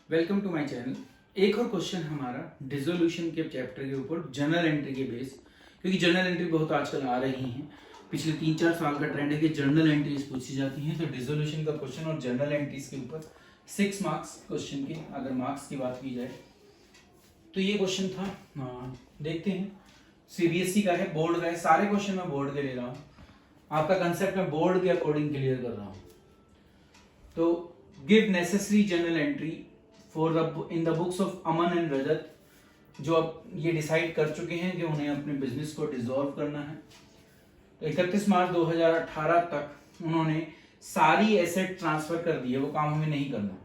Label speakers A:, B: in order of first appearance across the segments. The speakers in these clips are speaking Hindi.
A: Welcome to my channel. एक और क्वेश्चन हमारा डिसोल्यूशन के चैप्टर के ऊपर जर्नल एंट्री के बेस, क्योंकि जर्नल एंट्री बहुत आजकल आ रही हैं। पिछले 3-4 साल का ट्रेंड है कि जर्नल एंट्रीज पूछी जाती हैं। तो डिसोल्यूशन का क्वेश्चन और जर्नल एंट्रीज के ऊपर 6 मार्क्स क्वेश्चन के, अगर मार्क्स की बात की जाए तो ये क्वेश्चन था। देखते हैं, सीबीएसई का है, बोर्ड का है। सारे क्वेश्चन मैं बोर्ड के ले रहा हूँ, आपका कंसेप्ट मैं बोर्ड के अकॉर्डिंग क्लियर कर रहा हूँ। तो give necessary journal entry for the in the books of Aman and Rajat, जो अब ये डिसाइड कर चुके हैं कि उन्हें अपने बिजनेस को डिसॉल्व करना है। तो 31 मार्च 2018 तक उन्होंने सारी एसेट ट्रांसफर कर दी है, वो काम हमें नहीं करना।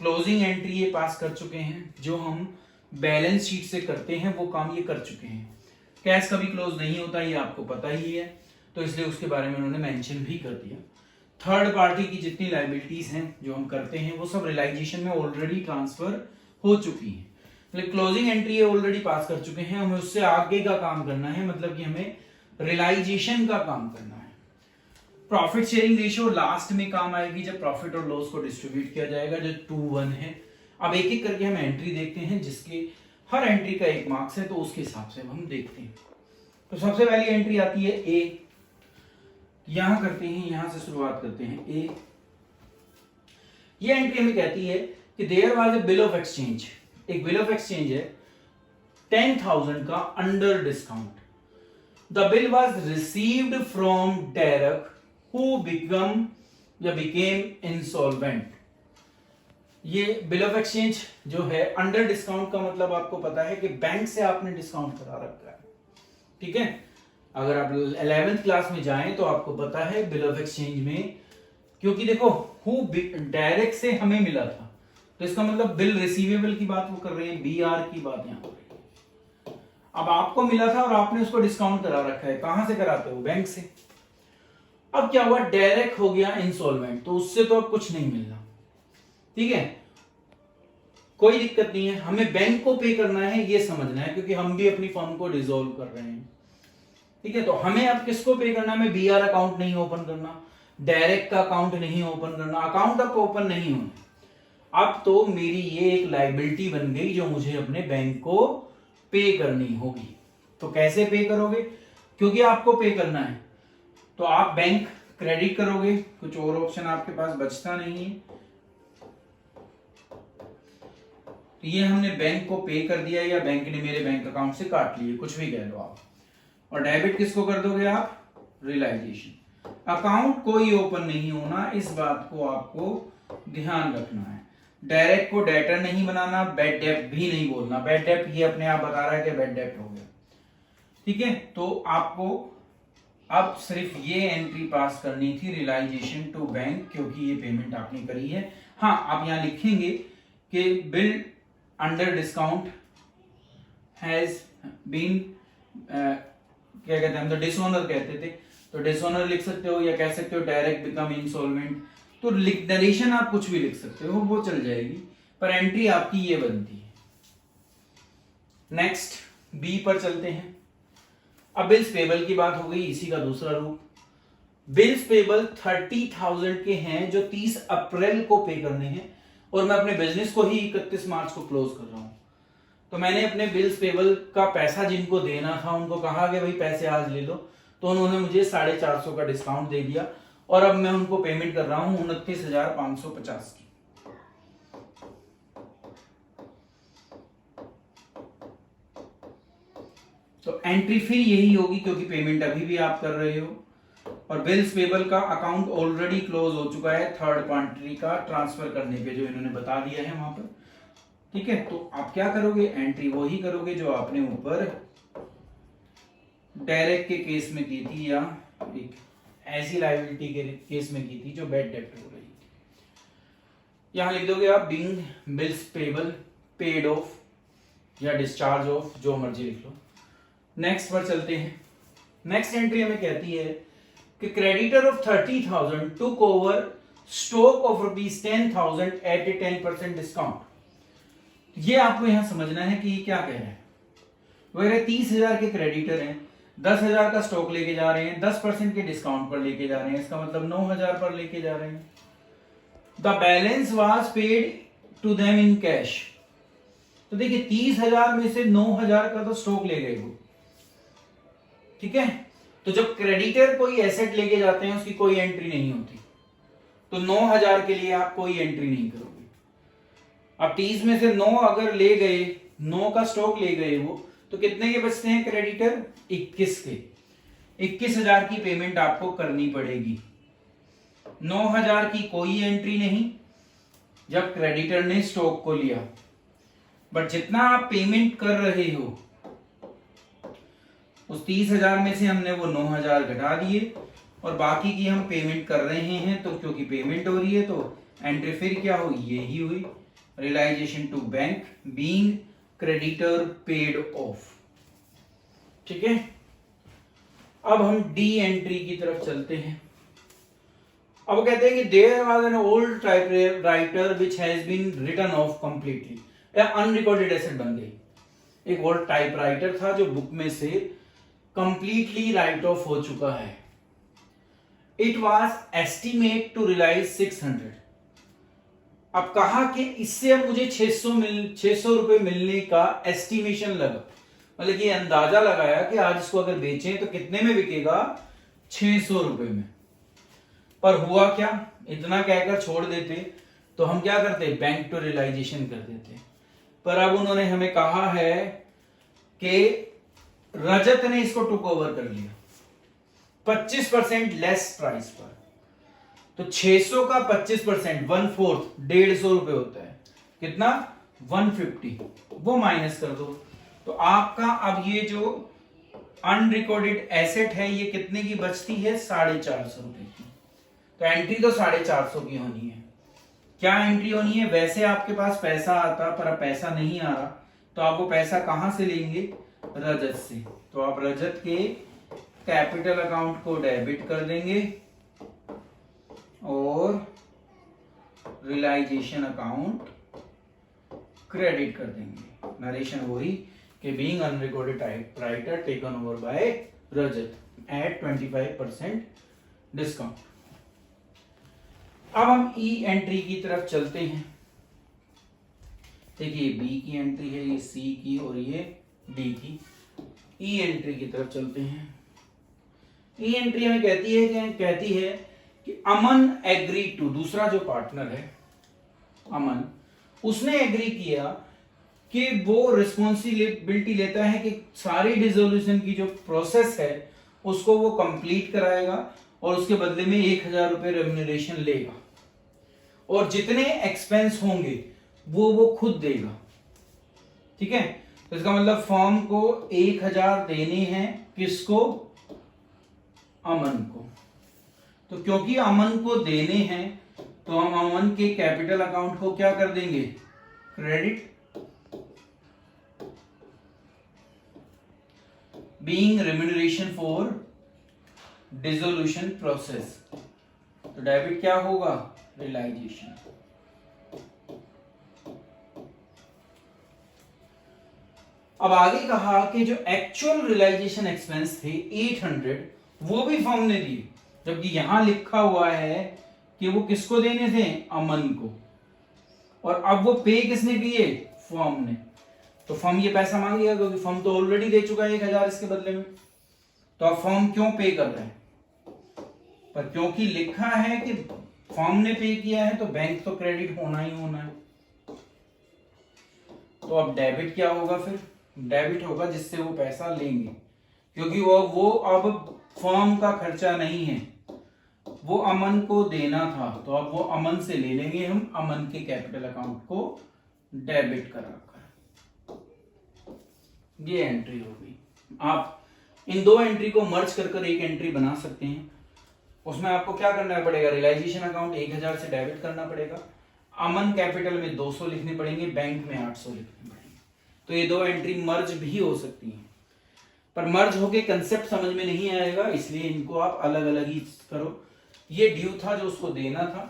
A: क्लोजिंग एंट्री ये पास कर चुके हैं, जो हम बैलेंस शीट से करते हैं वो काम ये कर चुके हैं। कैश कभी क्लोज नहीं होता, ये आपको पता ही है, तो इसलिए उसके बारे में उन्होंने मेंशन भी कर दिया। थर्ड पार्टी की जितनी लायबिलिटीज हैं जो हम करते हैं वो सब रियलाइजेशन में ऑलरेडी ट्रांसफर हो चुकी हैं। मतलब क्लोजिंग एंट्री ये ऑलरेडी पास कर चुके हैं, हमें उससे आगे का काम करना है, मतलब कि हमें रियलाइजेशन का काम करना है। प्रॉफिट शेयरिंग रेशियो लास्ट में काम आएगी जब प्रॉफिट और लॉस को डिस्ट्रीब्यूट किया जाएगा, जो 2-1 है। अब एक एक करके हम एंट्री देखते हैं, जिसके हर एंट्री का 1 मार्क्स है, तो उसके हिसाब से हम देखते हैं। तो सबसे पहली एंट्री आती है ए। यहां करते हैं, यहां से शुरुआत करते हैं। ए, ये एंट्री हमें कहती है कि there was a bill of exchange. एक बिल ऑफ एक्सचेंज है 10,000 का under discount. The bill was received from Derek who became insolvent. ये बिल ऑफ एक्सचेंज जो है अंडर डिस्काउंट का मतलब आपको पता है कि बैंक से आपने डिस्काउंट करा रखा है, ठीक है। अगर आप 11th क्लास में जाएं तो आपको पता है बिल ऑफ एक्सचेंज में, क्योंकि देखो डायरेक्ट से हमें मिला था, तो इसका मतलब बिल रिसीवेबल की बात वो कर रहे हैं, बीआर की बात यहां हो रही है। अब आपको मिला था और आपने उसको डिस्काउंट करा रखा है, कहां से कराते हो? बैंक से। अब क्या हुआ, डायरेक्ट हो गया इंसॉल्वेंट, तो उससे तो अब कुछ नहीं मिलना, ठीक है। कोई दिक्कत नहीं है, हमें बैंक को पे करना है, ये समझना है, क्योंकि हम भी अपनी फर्म को डिसॉल्व कर रहे हैं, ठीक है। तो हमें अब किसको पे करना है? हमें बीआर अकाउंट नहीं ओपन करना, डायरेक्ट का अकाउंट नहीं ओपन करना, अकाउंट अब ओपन नहीं होना। अब तो मेरी ये एक लायबिलिटी बन गई जो मुझे अपने बैंक को पे करनी होगी। तो कैसे पे करोगे? क्योंकि आपको पे करना है तो आप बैंक क्रेडिट करोगे, कुछ और ऑप्शन आपके पास बचता नहीं है। तो ये हमने बैंक को पे कर दिया, या बैंक ने मेरे बैंक अकाउंट से काट लिए, कुछ भी कह लो आप। और डेबिट किसको कर दोगे आप? रियलाइजेशन। अकाउंट कोई ओपन नहीं होना, इस बात को आपको ध्यान रखना है। डायरेक्ट को डेटर नहीं बनाना, बैड डेप्ट भी नहीं बोलना। बैड डेप्ट ये अपने आप बता रहा है कि बैड डेप्ट हो गया, ठीक है। तो आपको अब सिर्फ ये एंट्री पास करनी थी, रियलाइजेशन टू बैंक, क्योंकि ये पेमेंट आपने करी है। हाँ, आप यहां लिखेंगे कि bill under discount has been, क्या कहते हैं हम तो डिसऑनर कहते थे, तो डिसऑनर लिख सकते हो, या कह सकते हो डायरेक्ट बिकम इंसॉल्वेंट। तो नरेशन आप कुछ भी लिख सकते हो, वो चल जाएगी, पर एंट्री आपकी ये बनती है। नेक्स्ट बी पर चलते हैं। अब बिल्स पेबल की बात हो गई, इसी का दूसरा रूप। बिल्स पेबल 30,000 के हैं जो 30 अप्रैल को पे करने हैं, और मैं अपने बिजनेस को ही 31 मार्च को क्लोज कर रहा हूं। तो मैंने अपने बिल्स पेबल का पैसा जिनको देना था उनको कहा कि भाई पैसे आज ले लो, तो उन्होंने मुझे 450 का डिस्काउंट दे दिया, और अब मैं उनको पेमेंट कर रहा हूं 29,550 की। तो एंट्री फिर यही होगी, क्योंकि पेमेंट अभी भी आप कर रहे हो, और बिल्स पेबल का अकाउंट ऑलरेडी क्लोज हो चुका है थर्ड पार्टी का ट्रांसफर करने पे, जो इन्होंने बता दिया है वहां पर, ठीक है। तो आप क्या करोगे? एंट्री वही करोगे जो आपने ऊपर डायरेक्ट के केस में की थी, या एक ऐसी लायबिलिटी के केस में की थी जो बैड डेब्ट हो रही थी। यहां लिख दोगे आप being bills payable paid of, या डिस्चार्ज ऑफ, जो मर्जी लिख लो। नेक्स्ट पर चलते हैं। नेक्स्ट एंट्री हमें कहती है कि creditor of 30,000 took over stock of ₹10,000 at a 10% discount. ये आपको यहां समझना है कि ये क्या कह रहे हैं। वगैरह 30,000 के क्रेडिटर हैं, 10,000 का स्टॉक लेके जा रहे हैं, 10% के डिस्काउंट पर लेके जा रहे हैं, इसका मतलब 9,000 पर लेके जा रहे हैं। The balance was paid to them in cash. तो देखिए 30,000 में से 9,000 का तो स्टॉक ले गए वो, ठीक है। तो जब क्रेडिटर कोई एसेट लेके जाते हैं उसकी कोई एंट्री नहीं होती, तो 9,000 के लिए आप कोई एंट्री नहीं करोगे। अब 30 में से 9 अगर ले गए, 9 का स्टॉक ले गए वो, तो कितने के बचते हैं क्रेडिटर? 21 के। 21,000 की पेमेंट आपको करनी पड़ेगी। 9,000 की कोई एंट्री नहीं जब क्रेडिटर ने स्टॉक को लिया, बट जितना आप पेमेंट कर रहे हो उस 30,000 में से हमने वो 9,000 घटा दिए और बाकी की हम पेमेंट कर रहे हैं, तो क्योंकि पेमेंट हो रही है तो एंट्री फिर क्या हुई? यही हुई, realisation to bank being creditor paid off. ठीक है, अब हम डी एंट्री की तरफ चलते हैं। अब कहते हैं कि there was an old typewriter which has been written off completely, या अनरिकॉर्डेड एसेट बन गई। एक ओल्ड टाइपराइटर था जो बुक में से कंप्लीटली राइट ऑफ हो चुका है। It was estimate to realise 600। अब कहा कि इससे अब मुझे 600 रुपए मिलने का एस्टिमेशन लगा, मतलब ये अंदाजा लगाया कि आज इसको अगर बेचें तो कितने में बिकेगा? 600 रुपए में। पर हुआ क्या? इतना कहकर छोड़ देते तो हम क्या करते? बैंक टू रियलाइजेशन कर देते। पर अब उन्होंने हमें कहा है कि रजत ने इसको टुक ओवर कर लिया 25% लेस प्राइस पर। तो 600 का 25% 1/4 150 रुपए होता है। कितना? 150। वो माइनस कर दो तो आपका अब ये जो अनरिकॉर्डेड एसेट है ये कितने की बचती है? 450 रुपए की। तो एंट्री तो 450 की होनी है। क्या एंट्री होनी है? वैसे आपके पास पैसा आता पर अब पैसा नहीं आ रहा, तो आप वो पैसा कहां से लेंगे? रजत से। तो आप रजत के कैपिटल अकाउंट को डेबिट कर देंगे और रियलाइजेशन अकाउंट क्रेडिट कर देंगे। नरेशन वही कि being unrecorded typewriter taken over by Rajat at 25% discount. अब हम ई एंट्री की तरफ चलते हैं। देखिए बी की एंट्री है, ये सी की और ये डी की। ई एंट्री की तरफ चलते हैं। ई एंट्री हमें कहती है कि अमन एग्री टू, दूसरा जो पार्टनर है अमन, उसने एग्री किया कि वो रिस्पॉन्सिबिलिटी लेता है कि सारी डिसोल्यूशन की जो प्रोसेस है उसको वो कंप्लीट कराएगा और उसके बदले में 1,000 रुपए रेम्यूनरेशन लेगा और जितने एक्सपेंस होंगे वो खुद देगा। ठीक है, तो इसका मतलब फर्म को 1,000 देने हैं। किसको? अमन को। तो क्योंकि अमन को देने हैं तो हम अमन के कैपिटल अकाउंट को क्या कर देंगे? Credit. Being remuneration for dissolution process, तो डेबिट क्या होगा? रियलाइजेशन। अब आगे कहा कि जो एक्चुअल रियलाइजेशन एक्सपेंस थे 800 वो भी फर्म ने दिए, जबकि यहां लिखा हुआ है कि वो किसको देने थे? अमन को। और अब वो पे किसने किए? फर्म ने। तो फर्म ये पैसा मांगेगा क्योंकि फर्म तो ऑलरेडी दे चुका है 1,000 इसके बदले में। तो अब फर्म क्यों पे कर रहे हैं? पर क्योंकि लिखा है कि फर्म ने पे किया है तो बैंक तो क्रेडिट होना ही होना है। तो अब डेबिट क्या होगा? फिर डेबिट होगा जिससे वो पैसा लेंगे, क्योंकि वो अब फर्म का खर्चा नहीं है, वो अमन को देना था। तो अब वो अमन से ले लेंगे हम, अमन के कैपिटल अकाउंट को डेबिट कराकर। ये एंट्री हो गई। आप इन दो एंट्री को मर्ज कर एक एंट्री बना सकते हैं। उसमें आपको क्या करना पड़ेगा? रियलाइजेशन अकाउंट 1,000 से डेबिट करना पड़ेगा, अमन कैपिटल में 200 लिखने पड़ेंगे, बैंक में 800 लिखने पड़ेंगे। तो ये दो एंट्री मर्ज भी हो सकती हैं, पर मर्ज होके कंसेप्ट समझ में नहीं आएगा, इसलिए इनको आप अलग अलग ही करो। ये ड्यू था जो उसको देना था,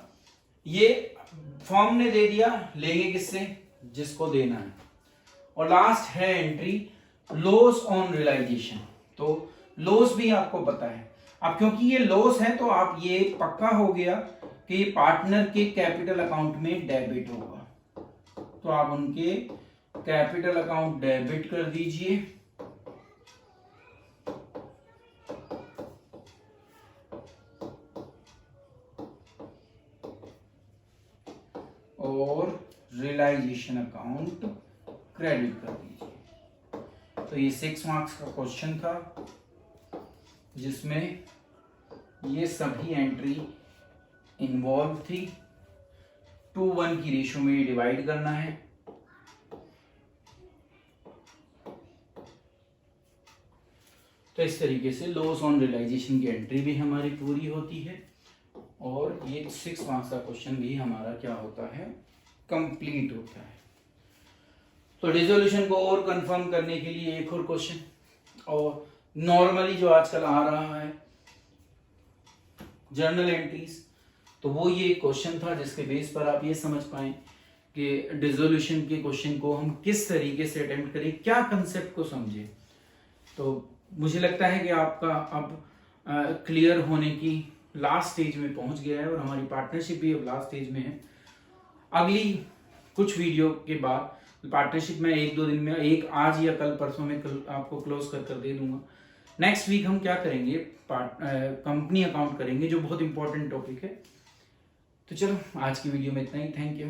A: ये फर्म ने दे दिया, लेंगे किससे? जिसको देना है। और लास्ट है एंट्री लॉस ऑन रियलाइजेशन। तो लॉस भी आपको पता है। अब क्योंकि ये लॉस है तो आप ये पक्का हो गया कि पार्टनर के कैपिटल अकाउंट में डेबिट होगा। तो आप उनके कैपिटल अकाउंट डेबिट कर दीजिए और रियलाइजेशन अकाउंट क्रेडिट कर दीजिए। तो ये 6 मार्क्स का क्वेश्चन था जिसमें ये सभी एंट्री इन्वॉल्व थी। 2:1 की रेशियो में डिवाइड करना है। तो इस तरीके से लॉस ऑन रियलाइजेशन की एंट्री भी हमारी पूरी होती है और ये 6 मार्क्स का क्वेश्चन भी हमारा क्या होता है, कंप्लीट होता है। तो डिसोल्यूशन को और कंफर्म करने के लिए एक और क्वेश्चन, और नॉर्मली जो आजकल आ रहा है जर्नल एंट्रीज, तो वो ये क्वेश्चन था जिसके बेस पर आप ये समझ पाए कि डिसोल्यूशन के क्वेश्चन को हम किस तरीके से अटेम्प्ट करें, क्या कंसेप्ट को समझे। तो मुझे लगता है कि आपका अब क्लियर होने की लास्ट स्टेज में पहुंच गया है और हमारी पार्टनरशिप भी अब लास्ट स्टेज में है। अगली कुछ वीडियो के बाद पार्टनरशिप में 1-2 दिन में, एक आज या कल परसों में आपको क्लोज कर दे दूंगा। नेक्स्ट वीक हम क्या करेंगे, कंपनी अकाउंट करेंगे, जो बहुत इंपॉर्टेंट टॉपिक है। तो चलो आज की वीडियो में इतना ही। Thank you.